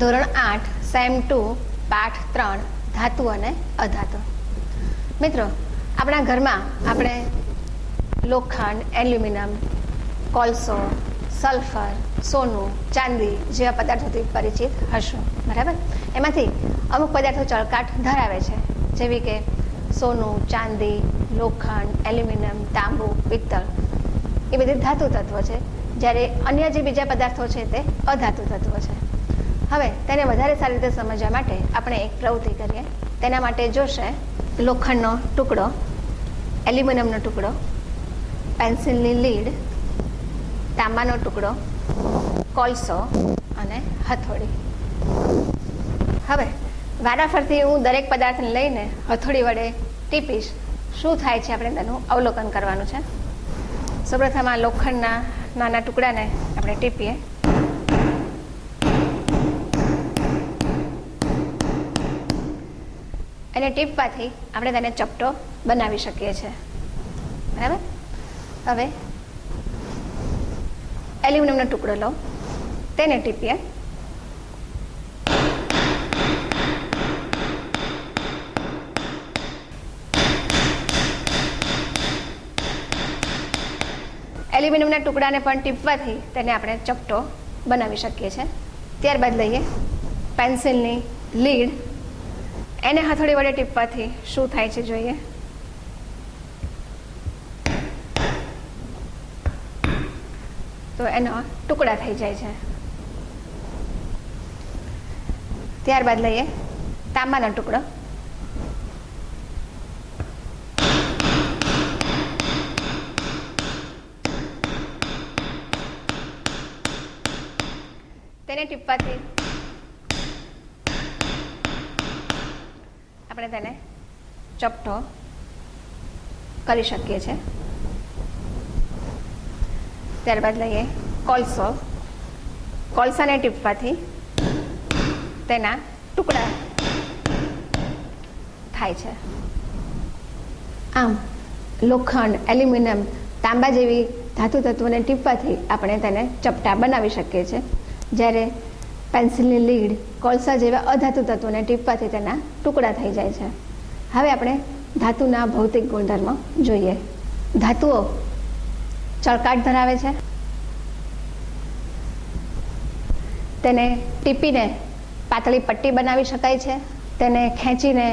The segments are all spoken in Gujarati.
ધોરણ 8 સેમ 2 પાઠ 3 ધાતુ અને અધાતુ. મિત્રો, આપણા ઘરમાં આપણે લોખંડ, એલ્યુમિનિયમ, કોલસો, સલ્ફર, સોનું, ચાંદી જેવા પદાર્થોથી પરિચિત હશું, બરાબર? એમાંથી અમુક પદાર્થો ચળકાટ ધરાવે છે, જેવી કે સોનું, ચાંદી, લોખંડ, એલ્યુમિનિયમ, તાંબુ, પિત્તળ એ બધી ધાતુ તત્વો છે, જ્યારે અન્ય જે બીજા પદાર્થો છે તે અધાતુ તત્વો છે. હવે તેને વધારે સારી રીતે સમજવા માટે આપણે એક પ્રવૃત્તિ કરીએ. તેના માટે જોશે લોખંડનો ટુકડો, એલ્યુમિનિયમનો ટુકડો, પેન્સિલની લીડ, તાંબાનો ટુકડો, કોલસો અને હથોડી. હવે વારાફરતી હું દરેક પદાર્થને લઈને હથોડી વડે ટીપીશ. શું થાય છે આપણે તેનું અવલોકન કરવાનું છે. સૌપ્રથમ આ લોખંડના નાના ટુકડાને આપણે ટીપીએ. એને ટીપવાથી આપણે તેને ચપટો બનાવી શકીએ છીએ, બરાબર? હવે એલ્યુમિનિયમનો ટુકડો લો, તેને ટીપીએ. એલ્યુમિનિયમના ટુકડાને પણ ટીપવાથી તેને આપણે ચપટો બનાવી શકીએ છીએ. ત્યારબાદ લઈએ પેન્સિલની લીડ. એને હથોડી વડે ટીપવાથી શું થાય છે જોઈએ. તો એનો ટુકડા થઈ જાય છે. ત્યારબાદ લઈએ તાંબાનો ટુકડો. તેને ટીપવાથી આપણે તેને ચપટો કરી શકીએ છીએ. ત્યારબાદ લઈએ કોલસો. કોલસાને ટીપવાથી તેના ટુકડા થાય છે. આમ લોખંડ, એલ્યુમિનિયમ, તાંબા જેવી ધાતુ તત્વોને ટીપવાથી આપણે તેને ચપટા બનાવી શકીએ છીએ, જ્યારે પેન્સિલની લીડ, કોલસા જેવા અધાતુ તત્વોને ટીપવાથી તેના ટુકડા થઈ જાય છે. હવે આપણે ધાતુના ભૌતિક ગુણધર્મો જોઈએ. ધાતુઓ ચળકાટ ધરાવે છે. તેને ટીપીને પાતળી પટ્ટી બનાવી શકાય છે. તેને ખેંચીને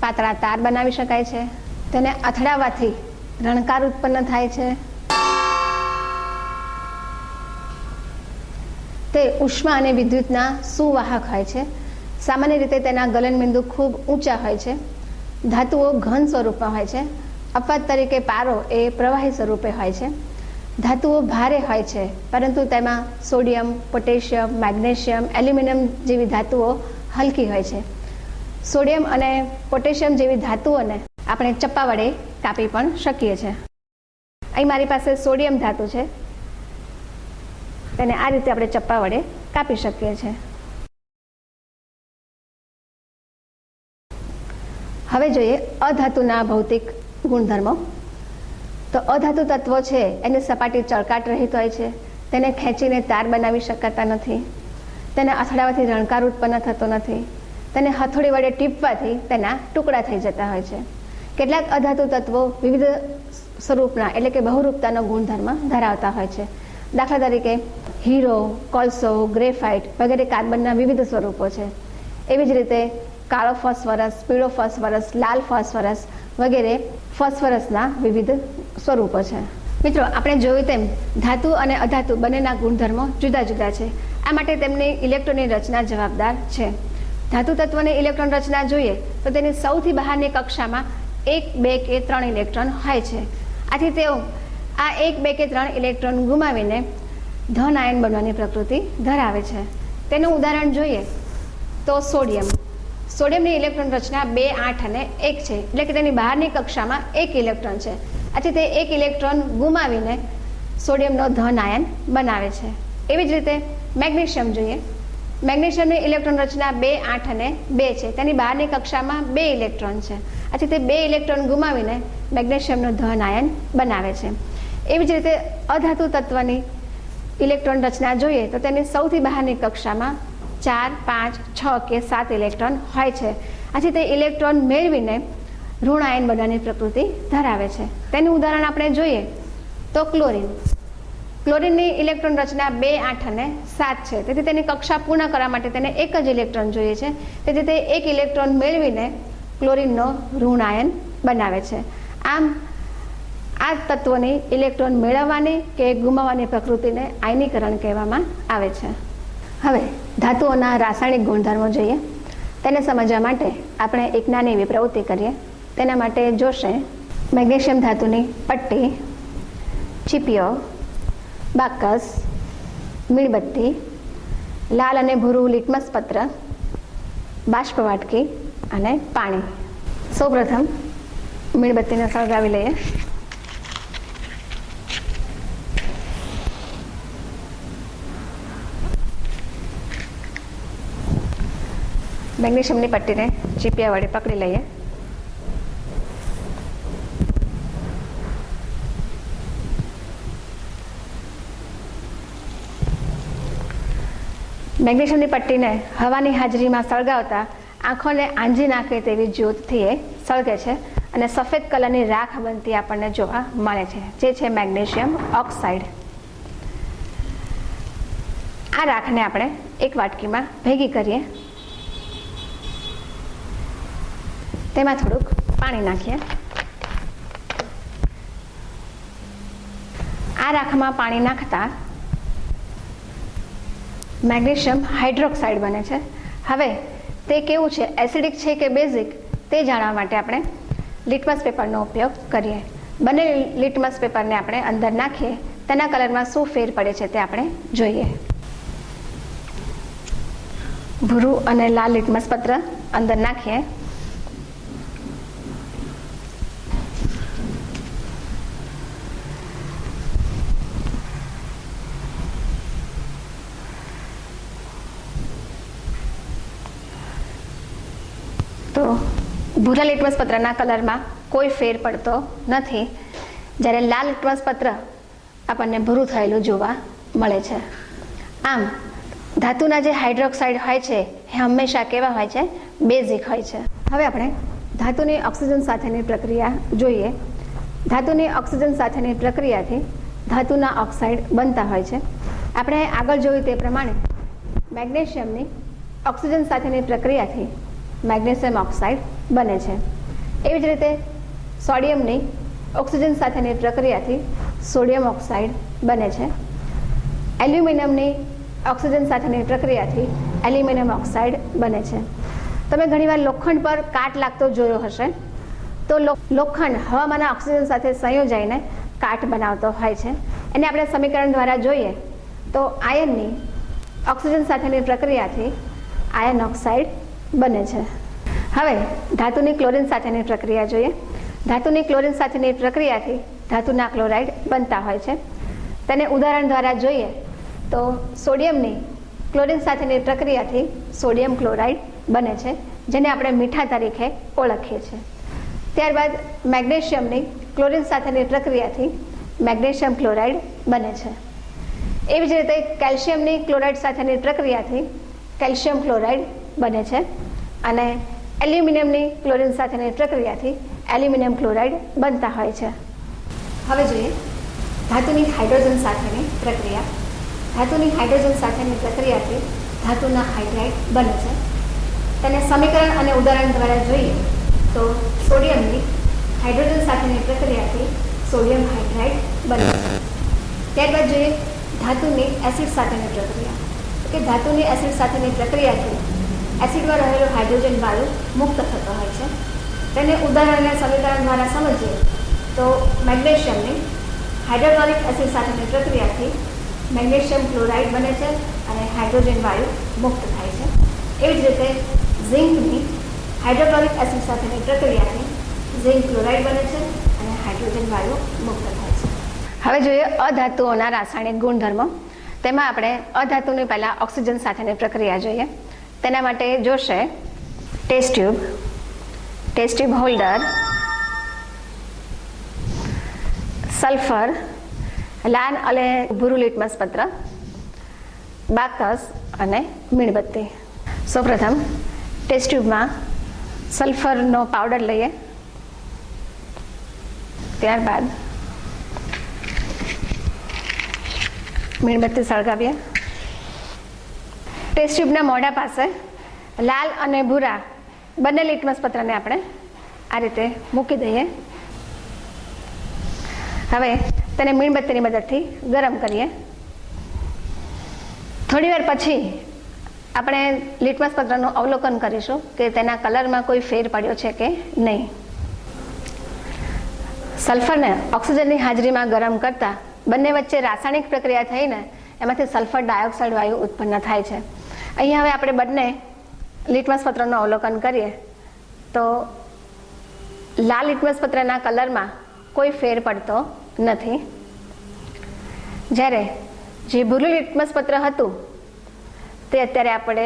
પાતળા તાર બનાવી શકાય છે. તેને અથડાવવાથી રણકાર ઉત્પન્ન થાય છે. તે ઉષ્મા અને વિદ્યુતના સુવાહક હોય છે. સામાન્ય રીતે તેના ગલનબિંદુ ખૂબ ઊંચા હોય છે. ધાતુઓ ઘન સ્વરૂપમાં હોય છે. અપવાદ તરીકે પારો એ પ્રવાહી સ્વરૂપે હોય છે. ધાતુઓ ભારે હોય છે, પરંતુ તેમાં સોડિયમ, પોટેશિયમ, મેગ્નેશિયમ, એલ્યુમિનિયમ જેવી ધાતુઓ હલકી હોય છે. સોડિયમ અને પોટેશિયમ જેવી ધાતુઓને આપણે ચપ્પા વડે કાપી પણ શકીએ છીએ. અહીં મારી પાસે સોડિયમ ધાતુ છે, તેને આ રીતે આપણે ચપ્પા વડે કાપી શકીએ છીએ. હવે જોઈએ અધાતુના ભૌતિક ગુણધર્મો. તો અધાતુ તત્વો છે એની સપાટી ચળકાટ રહિત હોય છે. તેને ખેંચીને તાર બનાવી શકાતા નથી. તેને અથડાવવાથી રણકાર ઉત્પન્ન થતો નથી. તેને હથોડી વડે ટીપવાથી તેના ટુકડા થઈ જતા હોય છે. કેટલાક અધાતુ તત્વો વિવિધ સ્વરૂપના એટલે કે બહુરૂપતાનો ગુણધર્મ ધરાવતા હોય છે. દાખલા તરીકે હીરો, કોલસો, ગ્રેફાઇટ વગેરે કાર્બનના વિવિધ સ્વરૂપો છે. એવી જ રીતે કાળો ફોસ્ફરસ, પીળો ફોસ્ફરસ, લાલ ફોસ્ફરસ વગેરે ફોસ્ફરસના વિવિધ સ્વરૂપો છે. મિત્રો, આપણે જોયું તેમ ધાતુ અને અધાતુ બંનેના ગુણધર્મો જુદા જુદા છે. આ માટે તેમની ઇલેક્ટ્રોનની રચના જવાબદાર છે. ધાતુ તત્વની ઇલેક્ટ્રોન રચના જોઈએ તો તેની સૌથી બહારની કક્ષામાં 1, 2 કે 3 ઇલેક્ટ્રોન હોય છે. આથી તેઓ આ 1, 2 કે 3 ઇલેક્ટ્રોન ગુમાવીને ધન આયન બનવાની પ્રકૃતિ ધરાવે છે. તેનું ઉદાહરણ જોઈએ તો સોડિયમ. સોડિયમની ઇલેક્ટ્રોન રચના 2, 8 અને 1 છે, એટલે કે તેની બહારની કક્ષામાં 1 ઇલેક્ટ્રોન છે. આથી તે 1 ઇલેક્ટ્રોન ગુમાવીને સોડિયમનો ધન આયન બનાવે છે. એવી જ રીતે મેગ્નેશિયમ જોઈએ. મેગ્નેશિયમની ઇલેક્ટ્રોન રચના 2, 8 અને 2 છે. તેની બહારની કક્ષામાં 2 ઇલેક્ટ્રોન છે. આથી તે 2 ઇલેક્ટ્રોન ગુમાવીને મેગ્નેશિયમનો ધન આયન બનાવે છે. એવી જ રીતે અધાતુ તત્વની ઇલેક્ટ્રોન રચના જોઈએ તો તેની સૌથી બહારની કક્ષામાં 4, 5, 6 કે 7 ઇલેક્ટ્રોન હોય છે. આથી તે ઇલેક્ટ્રોન મેળવીને ઋણ આયન બનવાની પ્રકૃતિ ધરાવે છે. તેનું ઉદાહરણ આપણે જોઈએ તો ક્લોરીન. ક્લોરીનની ઇલેક્ટ્રોન રચના 2, 8 અને 7 છે. તેથી તેની કક્ષા પૂર્ણ કરવા માટે તેને એક જ ઇલેક્ટ્રોન જોઈએ છે. તેથી તે એક ઇલેક્ટ્રોન મેળવીને ક્લોરીનનો ઋણ આયન બનાવે છે. આમ આ તત્વની ઇલેક્ટ્રોન મેળવવાની કે ગુમાવવાની પ્રકૃતિને આયનીકરણ કહેવામાં આવે છે. હવે ધાતુઓના રાસાયણિક ગુણધર્મો જોઈએ. તેને સમજવા માટે આપણે એક નાની એવી પ્રવૃત્તિ કરીએ. તેના માટે જોશે મેગ્નેશિયમ ધાતુની પટ્ટી, ચીપિયો, બાકસ, મીણબત્તી, લાલ અને ભૂરું લિટમસ પત્ર, બાષ્પ વાટકી અને પાણી. સૌપ્રથમ મીણબત્તીને સળગાવી લઈએ. મેગ્નેશિયમની પટ્ટીને ચીપિયા વડે પકડી લઈએ. મેગ્નેશિયમની પટ્ટીને હવાની હાજરીમાં સળગાવતા આંખોને આંજી નાખે તેવી જ્યોતથી એ સળગે છે અને સફેદ કલરની રાખ બનતી આપણને જોવા મળે છે, જે છે મેગ્નેશિયમ ઓક્સાઇડ. આ રાખને આપણે એક વાટકીમાં ભેગી કરીએ. તેમાં થોડુંક પાણી નાખીએ. આ રાખમાં પાણી નાખતા મેગ્નેશિયમ હાઇડ્રોક્સાઇડ બને છે. હવે તે કેવું છે, એસિડિક છે કે બેઝિક, તે જાણવા માટે આપણે લિટમસ પેપરનો ઉપયોગ કરીએ. બંને લિટમસ પેપરને આપણે અંદર નાખીએ. તેના કલરમાં શું ફેર પડે છે તે આપણે જોઈએ. ભૂરું અને લાલ લિટમસ પત્ર અંદર નાખીએ. તો ભૂરા લિટમસ પત્રના કલરમાં કોઈ ફેર પડતો નથી, જ્યારે લાલ લિટમસ પત્ર આપણને ભૂરું થયેલું જોવા મળે છે. આમ ધાતુના જે હાઇડ્રોક્સાઇડ હોય છે એ હંમેશા કેવા હોય છે, બેઝિક હોય છે. હવે આપણે ધાતુની ઓક્સિજન સાથેની પ્રક્રિયા જોઈએ. ધાતુની ઓક્સિજન સાથેની પ્રક્રિયાથી ધાતુના ઓક્સાઇડ બનતા હોય છે. આપણે આગળ જોયું તે પ્રમાણે મેગ્નેશિયમની ઓક્સિજન સાથેની પ્રક્રિયાથી મેગ્નેશિયમ ઓક્સાઇડ બને છે. એવી જ રીતે સોડિયમની ઓક્સિજન સાથેની પ્રક્રિયાથી સોડિયમ ઓક્સાઇડ બને છે. એલ્યુમિનિયમની ઓક્સિજન સાથેની પ્રક્રિયાથી એલ્યુમિનિયમ ઓક્સાઇડ બને છે. તમે ઘણીવાર લોખંડ પર કાટ લાગતો જોયો હશે. તો લોખંડ હવામાંના ઓક્સિજન સાથે સંયોજાઈને કાટ બનાવતો હોય છે. એને આપણે સમીકરણ દ્વારા જોઈએ તો આયનની ઓક્સિજન સાથેની પ્રક્રિયાથી આયન ઓક્સાઇડ બને છે. હવે ધાતુની ક્લોરીન સાથેની પ્રક્રિયા જોઈએ. ધાતુની ક્લોરીન સાથેની પ્રક્રિયાથી ધાતુના ક્લોરાઇડ બનતા હોય છે. તેને ઉદાહરણ દ્વારા જોઈએ તો સોડિયમની ક્લોરીન સાથેની પ્રક્રિયાથી સોડિયમ ક્લોરાઇડ બને છે, જેને આપણે મીઠા તરીકે ઓળખીએ છીએ. ત્યારબાદ મેગ્નેશિયમની ક્લોરીન સાથેની પ્રક્રિયાથી મેગ્નેશિયમ ક્લોરાઇડ બને છે. એવી જ રીતે કેલ્શિયમની ક્લોરાઇડ સાથેની પ્રક્રિયાથી કેલ્શિયમ ક્લોરાઇડ બને છે અને એલ્યુમિનિયમની ક્લોરીન સાથેની પ્રક્રિયાથી એલ્યુમિનિયમ ક્લોરાઇડ બનતા હોય છે. હવે જોઈએ ધાતુની હાઇડ્રોજન સાથેની પ્રક્રિયા. ધાતુની હાઇડ્રોજન સાથેની પ્રક્રિયાથી ધાતુના હાઇડ્રાઇડ બને છે. તેને સમીકરણ અને ઉદાહરણ દ્વારા જોઈએ તો સોડિયમની હાઇડ્રોજન સાથેની પ્રક્રિયાથી સોડિયમ હાઇડ્રાઇડ બને છે. ત્યારબાદ જોઈએ ધાતુની એસિડ સાથેની પ્રક્રિયા. કે ધાતુની એસિડ સાથેની પ્રક્રિયાથી એસિડમાં રહેલો હાઇડ્રોજન વાયુ મુક્ત થતો હોય છે. તેને ઉદાહરણને સમીકરણ દ્વારા સમજીએ તો મેગ્નેશિયમની હાઇડ્રોક્લોરિક એસિડ સાથેની પ્રક્રિયાથી મેગ્નેશિયમ ક્લોરાઇડ બને છે અને હાઇડ્રોજન વાયુ મુક્ત થાય છે. એવી જ રીતે ઝિંકની હાઇડ્રોક્લોરિક એસિડ સાથેની પ્રક્રિયાથી ઝિંક ક્લોરાઇડ બને છે અને હાઇડ્રોજન વાયુ મુક્ત થાય છે. હવે જોઈએ અધાતુઓના રાસાયણિક ગુણધર્મો. તેમાં આપણે અધાતુની પહેલાં ઓક્સિજન સાથેની પ્રક્રિયા જોઈએ. તેના માટે જોશે ટેસ્ટ ટ્યુબ હોલ્ડર, સલ્ફર, લાલ અને ભૂરું લિટમસ પત્ર, બાકસ અને મીણબત્તી. સૌપ્રથમ ટેસ્ટ ટ્યુબમાં સલ્ફરનો પાવડર લઈએ, ત્યારબાદ મીણબત્તી સળગાવીએ. ટેસ્ટ ટ્યુબના મોઢા પાસે લાલ અને ભૂરા બંને લિટમસ પત્રને આપણે આ રીતે મૂકી દઈએ. હવે તેને મીણબત્તીની મદદથી ગરમ કરીએ. થોડી વાર પછી આપણે લિટમસ પત્રનું અવલોકન કરીશું કે તેના કલરમાં કોઈ ફેર પડ્યો છે કે નહીં. સલ્ફરને ઓક્સિજનની હાજરીમાં ગરમ કરતા બંને વચ્ચે રાસાયણિક પ્રક્રિયા થઈને એમાંથી સલ્ફર ડાયોક્સાઇડ વાયુ ઉત્પન્ન થાય છે. અહીંયા હવે આપણે બંને લિટમસ પત્રનું અવલોકન કરીએ તો લાલ લિટમસ પત્રના કલરમાં કોઈ ફેર પડતો નથી, જ્યારે જે ભૂરું લિટમસ પત્ર હતું તે અત્યારે આપણે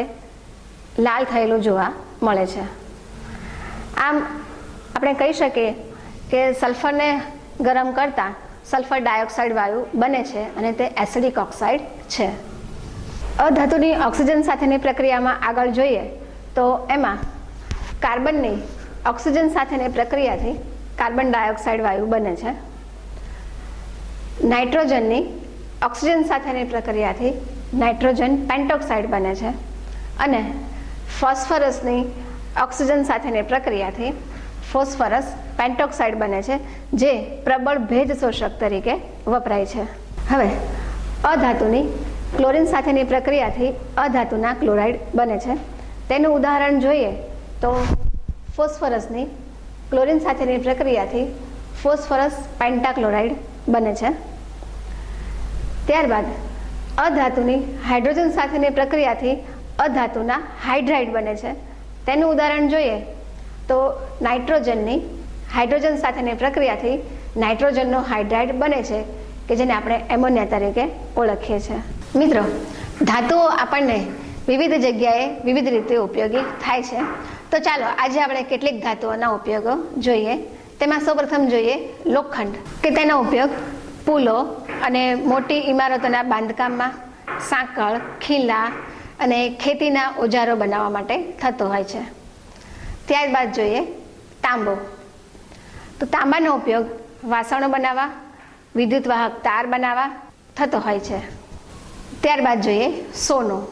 લાલ થયેલું જોવા મળે છે. આમ આપણે કહી શકીએ કે સલ્ફરને ગરમ કરતાં સલ્ફર ડાયોક્સાઇડ વાયુ બને છે અને તે એસિડિક ઓક્સાઇડ છે. અધાતુની ઓક્સિજન સાથેની પ્રક્રિયામાં આગળ જોઈએ તો એમાં કાર્બનની ઓક્સિજન સાથેની પ્રક્રિયાથી કાર્બન ડાયોક્સાઇડ વાયુ બને છે. નાઇટ્રોજનની ઓક્સિજન સાથેની પ્રક્રિયાથી નાઇટ્રોજન પેન્ટોક્સાઇડ બને છે અને ફોસ્ફરસની ઓક્સિજન સાથેની પ્રક્રિયાથી ફોસ્ફરસ પેન્ટોક્સાઇડ બને છે, જે પ્રબળ ભેજ શોષક તરીકે વપરાય છે. હવે અધાતુની ક્લોરીન સાથેની પ્રક્રિયાથી અધાતુના ક્લોરાઇડ બને છે. તેનું ઉદાહરણ જોઈએ તો ફોસ્ફરસની ક્લોરીન સાથેની પ્રક્રિયાથી ફોસ્ફરસ પેન્ટાક્લોરાઇડ બને છે. ત્યારબાદ અધાતુની હાઇડ્રોજન સાથેની પ્રક્રિયાથી અધાતુના હાઇડ્રાઇડ બને છે. તેનું ઉદાહરણ જોઈએ તો નાઇટ્રોજનની હાઇડ્રોજન સાથેની પ્રક્રિયાથી નાઇટ્રોજનનો હાઇડ્રાઇડ બને છે કે જેને આપણે એમોનિયા તરીકે ઓળખીએ છીએ. મિત્રો, ધાતુઓ આપણને વિવિધ જગ્યાએ વિવિધ રીતે ઉપયોગી થાય છે. તો ચાલો આજે આપણે કેટલીક ધાતુઓના ઉપયોગો જોઈએ. તેમાં સૌપ્રથમ જોઈએ લોખંડ, કે તેનો ઉપયોગ પુલો અને મોટી ઇમારતોના બાંધકામમાં, સાંકળ, ખીલા અને ખેતીના ઓજારો બનાવવા માટે થતો હોય છે. ત્યારબાદ જોઈએ તાંબો. તો તાંબાનો ઉપયોગ વાસણો બનાવવા, વિદ્યુત વાહક તાર બનાવવા થતો હોય છે. ત્યારબાદ જોઈએ સોનું.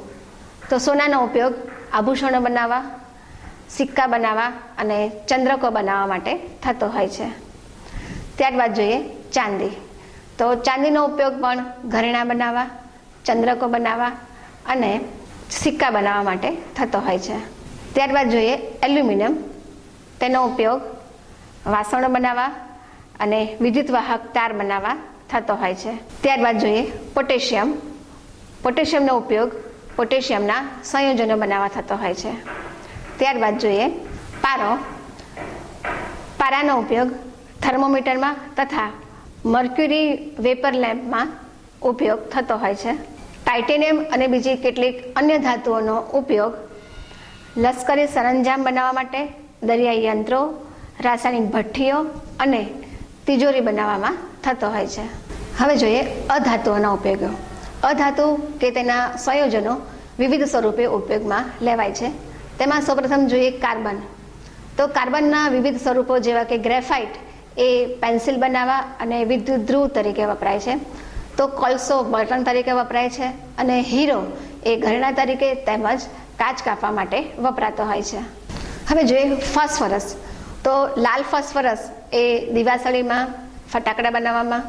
તો સોનાનો ઉપયોગ આભૂષણો બનાવવા, સિક્કા બનાવવા અને ચંદ્રકો બનાવવા માટે થતો હોય છે. ત્યારબાદ જોઈએ ચાંદી. તો ચાંદીનો ઉપયોગ પણ ઘરેણાં બનાવવા, ચંદ્રકો બનાવવા અને સિક્કા બનાવવા માટે થતો હોય છે. ત્યારબાદ જોઈએ એલ્યુમિનિયમ. તેનો ઉપયોગ વાસણો બનાવવા અને વિદ્યુત વાહક તાર બનાવવા થતો હોય છે. ત્યારબાદ જોઈએ પોટેશિયમ. પોટેશિયમનો ઉપયોગ પોટેશિયમના સંયોજનો બનાવવા થતો હોય છે. ત્યારબાદ જોઈએ પારો. પારાનો ઉપયોગ થર્મોમીટરમાં તથા મર્ક્યુરી વેપર લેમ્પમાં ઉપયોગ થતો હોય છે. ટાઇટેનિયમ અને બીજી કેટલીક અન્ય ધાતુઓનો ઉપયોગ લશ્કરી સરંજામ બનાવવા માટે, દરિયાઈ યંત્રો, રાસાયણિક ભઠ્ઠીઓ અને તિજોરી બનાવવામાં થતો હોય છે. હવે જોઈએ અધાતુઓના ઉપયોગો. અધાતુ કે તેના સંયોજનો વિવિધ સ્વરૂપે ઉપયોગમાં લેવાય છે. તેમાં સૌપ્રથમ જોઈએ કાર્બન. તો કાર્બનના વિવિધ સ્વરૂપો જેવા કે ગ્રેફાઇટ એ પેન્સિલ બનાવવા અને વિદ્યુત ધ્રુવ તરીકે વપરાય છે. તો કોલસો બળતણ તરીકે વપરાય છે અને હીરો એ ઘરેણાં તરીકે તેમજ કાચ કાપવા માટે વપરાતો હોય છે. હવે જોઈએ ફોસ્ફરસ. તો લાલ ફોસ્ફરસ એ દિવાસળીમાં, ફટાકડા બનાવવામાં,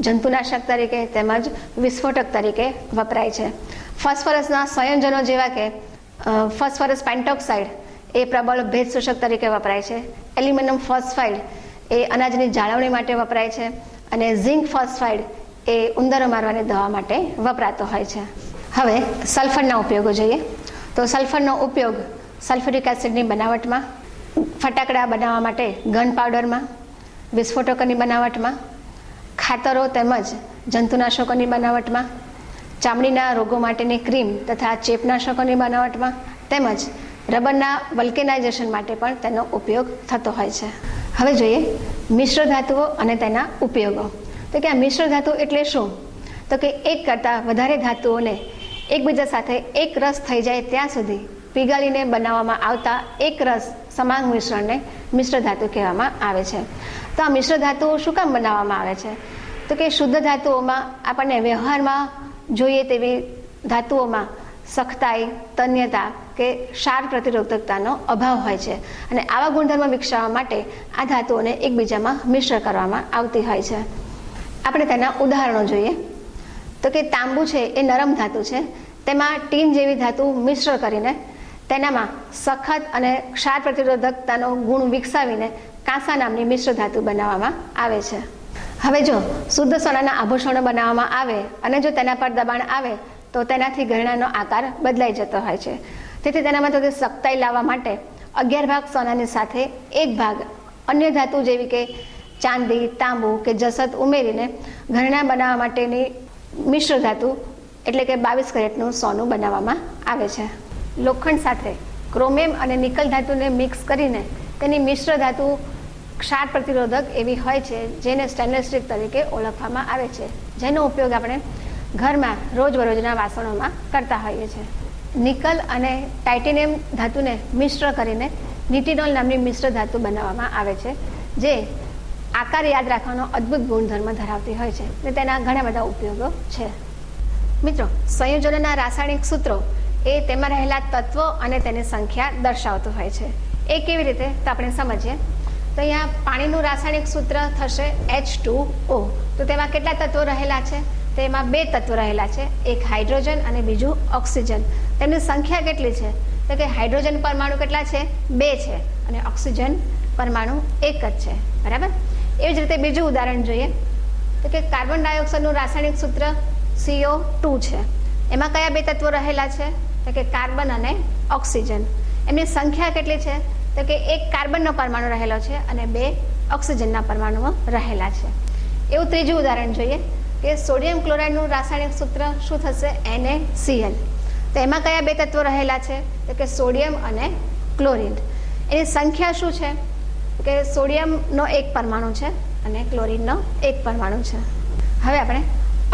જંતુનાશક તરીકે તેમજ વિસ્ફોટક તરીકે વપરાય છે. ફોસ્ફરસના સંયોજનો જેવા કે ફોસ્ફરસ પેન્ટોક્સાઇડ એ પ્રબળ ભેજ શોષક તરીકે વપરાય છે. એલ્યુમિનિયમ ફોસ્ફાઇડ એ અનાજની જાળવણી માટે વપરાય છે અને ઝિંક ફોસ્ફાઇડ એ ઉંદરો મારવાની દવા માટે વપરાતો હોય છે. હવે સલ્ફરના ઉપયોગો જોઈએ. તો સલ્ફરનો ઉપયોગ સલ્ફ્યુરિક એસિડની બનાવટમાં, ફટાકડા બનાવવા માટે ગન પાવડરમાં, વિસ્ફોટકોની બનાવટમાં, ખાતરો તેમજ જંતુનાશકોની બનાવટમાં, ચામડીના રોગો માટેની ક્રીમ તથા ચેપનાશકોની બનાવટમાં તેમજ રબરના વલ્કેનાઇઝેશન માટે પણ તેનો ઉપયોગ થતો હોય છે. હવે જોઈએ મિશ્ર ધાતુઓ અને તેના ઉપયોગો. તો કે આ મિશ્ર ધાતુ એટલે શું? તો કે એક કરતાં વધારે ધાતુઓને એકબીજા સાથે એક રસ થઈ જાય ત્યાં સુધી પીગાળીને બનાવવામાં આવતા એક રસ સમાંગ મિશ્રણને મિશ્ર ધાતુ કહેવામાં આવે છે. તો આ મિશ્ર ધાતુઓ શું કામ બનાવવામાં આવે છે? તો કે શુદ્ધ ધાતુઓમાં આપણને વ્યવહારમાં જોઈએ તેવી ધાતુઓમાં સખ્તાઈ, તન્યતા કે ક્ષાર પ્રતિરોધકતાનો અભાવ હોય છે અને આવા ગુણધર્મ વિકસાવવા માટે આ ધાતુઓને એકબીજામાં મિશ્ર કરવામાં આવતી હોય છે. આપણે તેના ઉદાહરણો જોઈએ તો કે તાંબુ છે એ નરમ ધાતુ છે, તેમાં ટીન જેવી ધાતુ મિશ્ર કરીને તેનામાં સખત અને ક્ષાર પ્રતિરોધકતાનો ગુણ વિકસાવીને કાંસા નામની મિશ્ર ધાતુ બનાવવામાં આવે છે. હવે જો શુદ્ધ સોનાના આભૂષણો બનાવવામાં આવે અને જો તેના પર દબાણ આવે તો તેનાથી ઘરેણાનો આકાર બદલાઈ જતો હોય છે. તેથી તેનામાં તો સખ્તાઈ લાવવા માટે 11 ભાગ સોનાની સાથે 1 ભાગ અન્ય ધાતુ જેવી કે ચાંદી, તાંબુ કે જસત ઉમેરીને ઘરેણા બનાવવા માટેની મિશ્ર ધાતુ એટલે કે 22 કેરેટનું સોનું બનાવવામાં આવે છે. લોખંડ સાથે ક્રોમિયમ અને નિકલ ધાતુને મિક્સ કરીને તેની મિશ્ર ધાતુ ક્ષાર પ્રતિરોધક એવી હોય છે જેને સ્ટેનલેસ સ્ટીલ તરીકે ઓળખવામાં આવે છે, જેનો ઉપયોગ આપણે ઘરમાં રોજબરોજના વાસણોમાં કરતા હોઈએ છીએ. નિકલ અને ટાઇટેનિયમ ધાતુને મિશ્ર કરીને નિટિનોલ નામની મિશ્ર ધાતુ બનાવવામાં આવે છે, જે આકાર યાદ રાખવાનો અદ્ભુત ગુણધર્મ ધરાવતી હોય છે અને તેના ઘણા બધા ઉપયોગો છે. મિત્રો, સંયોજનોના રાસાયણિક સૂત્રો એ તેમાં રહેલા તત્વો અને તેની સંખ્યા દર્શાવતું હોય છે. એ કેવી રીતે તો આપણે સમજીએ. તો અહીંયા પાણીનું રાસાયણિક સૂત્ર થશે H2O. તો તેમાં કેટલા તત્વો રહેલા છે? તેમાં 2 તત્વો રહેલા છે, એક હાઇડ્રોજન અને બીજું ઓક્સિજન. તેમની સંખ્યા કેટલી છે? તો કે હાઇડ્રોજન પરમાણુ કેટલા છે? 2 છે અને ઓક્સિજન પરમાણુ 1 જ છે. બરાબર. એવી જ રીતે બીજું ઉદાહરણ જોઈએ તો કે કાર્બન ડાયોક્સાઇડનું રાસાયણિક સૂત્ર CO2 છે. એમાં કયા 2 તત્વો રહેલા છે? તો કે કાર્બન અને ઓક્સિજન. એમની સંખ્યા કેટલી છે? તો કે 1 કાર્બનનો પરમાણુ રહેલો છે અને 2 ઓક્સિજનના પરમાણુઓ રહેલા છે. એવું ત્રીજું ઉદાહરણ જોઈએ કે સોડિયમ ક્લોરાઇડનું રાસાયણિક સૂત્ર શું થશે? NaCl. તો એમાં કયા 2 તત્વો રહેલા છે? તો કે સોડિયમ અને ક્લોરીન. એની સંખ્યા શું છે? કે સોડિયમનો 1 પરમાણુ છે અને ક્લોરીનનો 1 પરમાણુ છે. હવે આપણે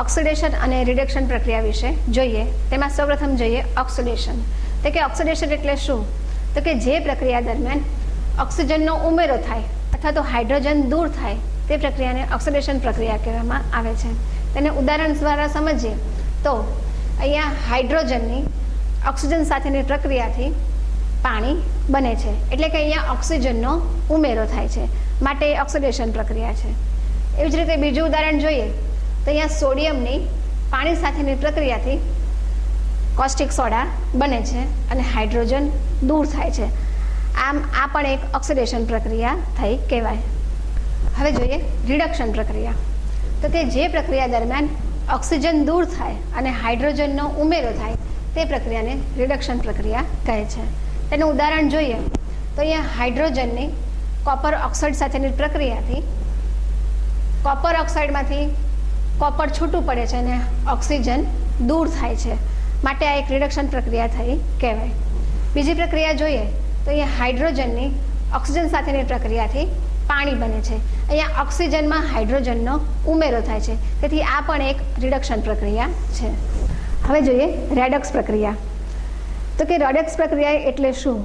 ઓક્સિડેશન અને રિડક્શન પ્રક્રિયા વિશે જોઈએ. તેમાં સૌપ્રથમ જોઈએ ઓક્સિડેશન. તો કે ઓક્સિડેશન એટલે શું? તો કે જે પ્રક્રિયા દરમિયાન ઓક્સિજનનો ઉમેરો થાય અથવા તો હાઇડ્રોજન દૂર થાય તે પ્રક્રિયાને ઓક્સિડેશન પ્રક્રિયા કહેવામાં આવે છે. તેને ઉદાહરણ દ્વારા સમજીએ તો અહીંયા હાઇડ્રોજનની ઓક્સિજન સાથેની પ્રક્રિયાથી પાણી બને છે, એટલે કે અહીંયા ઓક્સિજનનો ઉમેરો થાય છે, માટે ઓક્સિડેશન પ્રક્રિયા છે. એવી જ રીતે બીજું ઉદાહરણ જોઈએ તો અહીંયા સોડિયમની પાણી સાથેની પ્રક્રિયાથી કોસ્ટિક સોડા બને છે અને હાઇડ્રોજન દૂર થાય છે. આમ આ પણ એક ઓક્સિડેશન પ્રક્રિયા થઈ કહેવાય. હવે જોઈએ રિડક્શન પ્રક્રિયા. તો કે જે પ્રક્રિયા દરમિયાન ઓક્સિજન દૂર થાય અને હાઇડ્રોજનનો ઉમેરો થાય તે પ્રક્રિયાને રિડક્શન પ્રક્રિયા કહે છે. તેનું ઉદાહરણ જોઈએ તો અહીંયા હાઇડ્રોજનની કોપર ઓક્સાઇડ સાથેની પ્રક્રિયાથી કોપર ઓક્સાઇડમાંથી કોપર છૂટું પડે છે અને ઓક્સિજન દૂર થાય છે, માટે આ એક રિડક્શન પ્રક્રિયા થઈ કહેવાય. બીજી પ્રક્રિયા જોઈએ તો અહીંયા હાઇડ્રોજનની ઓક્સિજન સાથેની પ્રક્રિયાથી પાણી બને છે. અહીંયા ઓક્સિજનમાં હાઇડ્રોજનનો ઉમેરો થાય છે, તેથી આ પણ એક રિડક્શન પ્રક્રિયા છે. હવે જોઈએ રેડક્સ પ્રક્રિયા. તો કે રેડક્સ પ્રક્રિયા એટલે શું?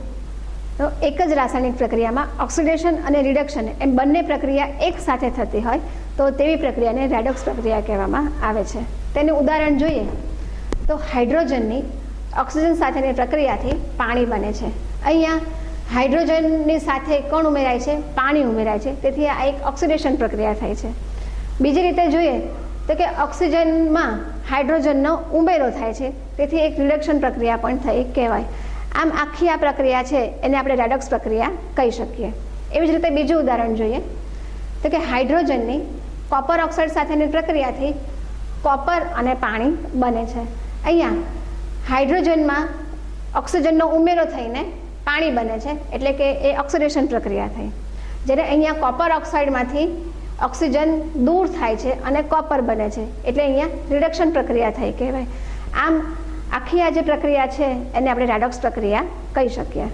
તો એક જ રાસાયણિક પ્રક્રિયામાં ઓક્સિડેશન અને રિડક્શન એમ બંને પ્રક્રિયા એક સાથે થતી હોય તો તેવી પ્રક્રિયાને રેડક્સ પ્રક્રિયા કહેવામાં આવે છે. તેનું ઉદાહરણ જોઈએ તો હાઇડ્રોજનની ઓક્સિજન સાથેની પ્રક્રિયાથી પાણી બને છે. અહીંયા હાઇડ્રોજનની સાથે કોણ ઉમેરાય છે? પાણી ઉમેરાય છે, તેથી આ એક ઓક્સિડેશન પ્રક્રિયા થાય છે. બીજી રીતે જોઈએ તો કે ઓક્સિજનમાં હાઇડ્રોજનનો ઉમેરો થાય છે, તેથી એક રિડક્શન પ્રક્રિયા પણ થઈ કહેવાય. આમ આખી આ પ્રક્રિયા છે એને આપણે રેડક્સ પ્રક્રિયા કહી શકીએ. એવી જ રીતે બીજું ઉદાહરણ જોઈએ તો કે હાઇડ્રોજનની કોપર ઓક્સાઇડ સાથેની પ્રક્રિયાથી કોપર અને પાણી બને છે. અહીંયા હાઇડ્રોજનમાં ઓક્સિજનનો ઉમેરો થઈને પાણી બને છે, એટલે કે એ ઓક્સિડેશન પ્રક્રિયા થઈ. જ્યારે અહીંયા કોપર ઓક્સાઇડમાંથી ઓક્સિજન દૂર થાય છે અને કોપર બને છે, એટલે અહીંયા રિડક્શન પ્રક્રિયા થઈ કહેવાય. આમ આખી આ જે પ્રક્રિયા છે એને આપણે રેડક્સ પ્રક્રિયા કહી શકીએ.